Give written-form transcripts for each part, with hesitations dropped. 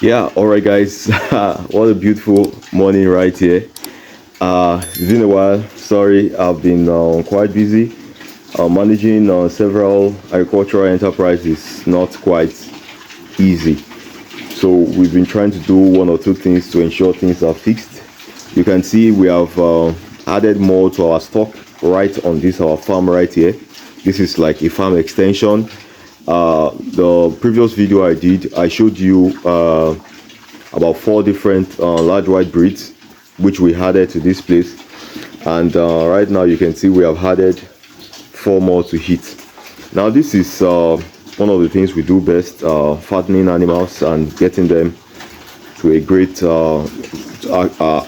Yeah, all right, guys. What a beautiful morning right here. It's been a while. Sorry, I've been quite busy managing several agricultural enterprises. Not quite easy. So we've been trying to do one or two things to ensure things are fixed. You can see we have added more to our stock right on this our farm right here. This is like a farm extension. The previous video I did, I showed you about four different large white breeds which we added to this place, and right now you can see we have added four more to heat. Now this is one of the things we do best, fattening animals and getting them to a great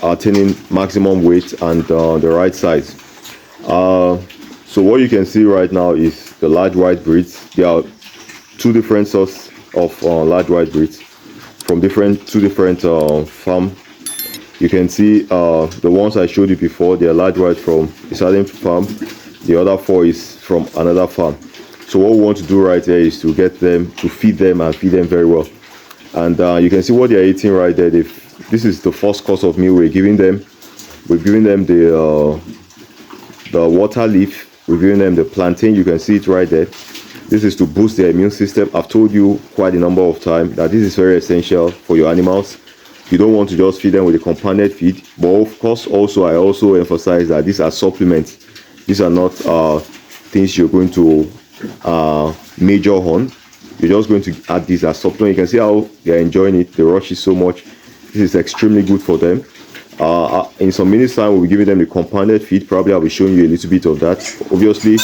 attaining maximum weight and the right size. So what you can see right now is the large white breeds. There are two different sorts of large white breeds from two different farm. You can see the ones I showed you before, they are large white from a certain farm. The other four is from another farm. So what we want to do right here is to get them, to feed them and feed them very well. And you can see what they are eating right there. This is the first course of meal we're giving them. We're giving them the water leaf. We're giving them the plantain. You can see it right there. This is to boost their immune system. I've told you quite a number of times that this is very essential for your animals. You don't want to just feed them with a compounded feed, but of course also I also emphasize that these are supplements. These are not things you're going to major on. You're just going to add these as supplement. You can see how they're enjoying it. They rush it so much. This is extremely good for them. In some minutes time we'll be giving them the compounded feed. Probably I'll be showing you a little bit of that. Obviously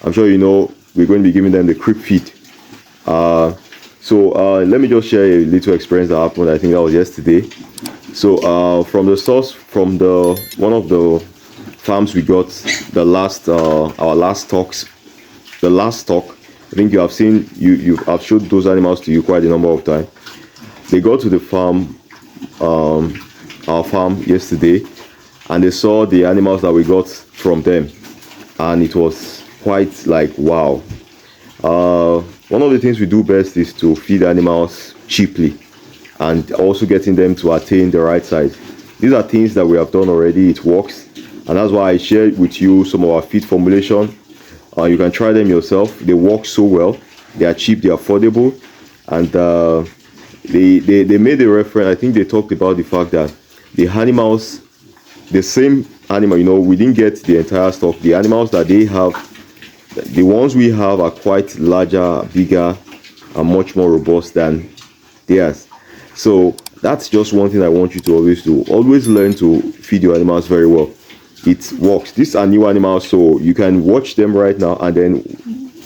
I'm sure you know we're going to be giving them the creep feed. So let me just share a little experience that happened. I think that was yesterday. So from the source, from the one of the farms we got the last our last stocks, the last stock. I think you have seen I've showed those animals to you quite a number of times. They got to the farm, our farm yesterday, and they saw the animals that we got from them, and it was quite like wow. One of the things we do best is to feed animals cheaply and also getting them to attain the right size. These are things that we have done already. It works, and that's why I shared with you some of our feed formulation. You can try them yourself. They work so well. They are cheap, they are affordable, and they made a reference. I think they talked about the fact that the animals, the same animal, we didn't get the entire stock. The animals that they have, the ones we have are quite larger, bigger, and much more robust than theirs. So that's just one thing I want you to always do. Always learn to feed your animals very well. It works. These are new animals, so you can watch them right now, and then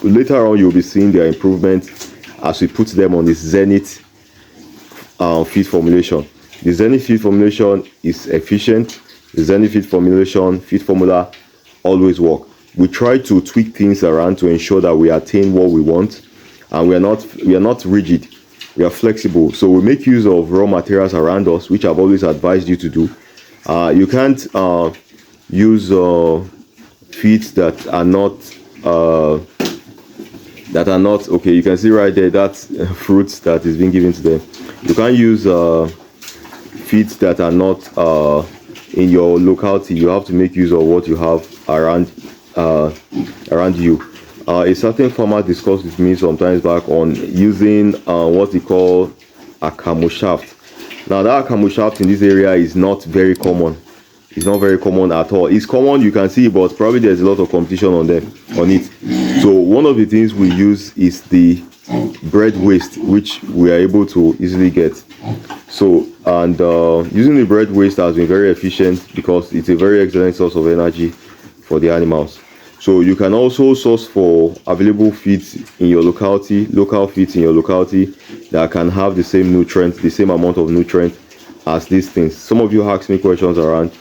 later on you'll be seeing their improvement as we put them on this Zenith feed formulation. The Zenith feed formulation is efficient. The Zenith feed formula always work. We try to tweak things around to ensure that we attain what we want, and we are not rigid. We are flexible, so we make use of raw materials around us, which I've always advised you to do. You can't use feeds that are not okay. You can see right there that's fruits that is being given to them. You can't use feeds that are not in your locality. You have to make use of what you have around you. A certain farmer discussed with me sometimes back on using what they call a camo shaft. Now that camo shaft in this area is not very common. It's not very common at all. It's common, you can see, but probably there's a lot of competition on it. So one of the things we use is the bread waste, which we are able to easily get. So and using the bread waste has been very efficient because it's a very excellent source of energy for the animals. So you can also source for available feeds in your locality, local feeds in your locality that can have the same nutrients, the same amount of nutrient as these things. Some of you ask me questions around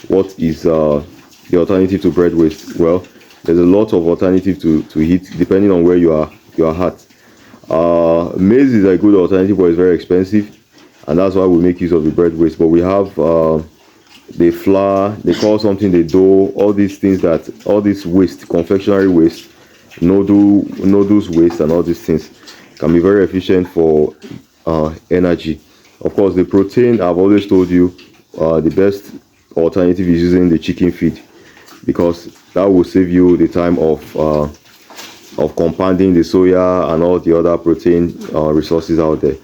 what is the alternative to bread waste. Well, there's a lot of alternative to eat depending on where you are at. Maize is a good alternative, but it's very expensive, and that's why we make use of the bread waste. But we have the flour, they call something the dough, all these things, all this waste, confectionery waste, noodles waste, and all these things can be very efficient for energy. Of course, the protein, I've always told you, the best alternative is using the chicken feed, because that will save you the time of compounding the soya and all the other protein resources out there.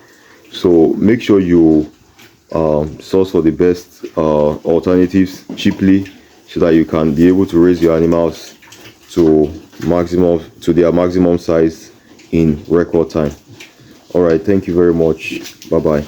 So make sure you source for the best alternatives cheaply, so that you can be able to raise your animals to their maximum size in record time. All right, thank you very much. Bye bye.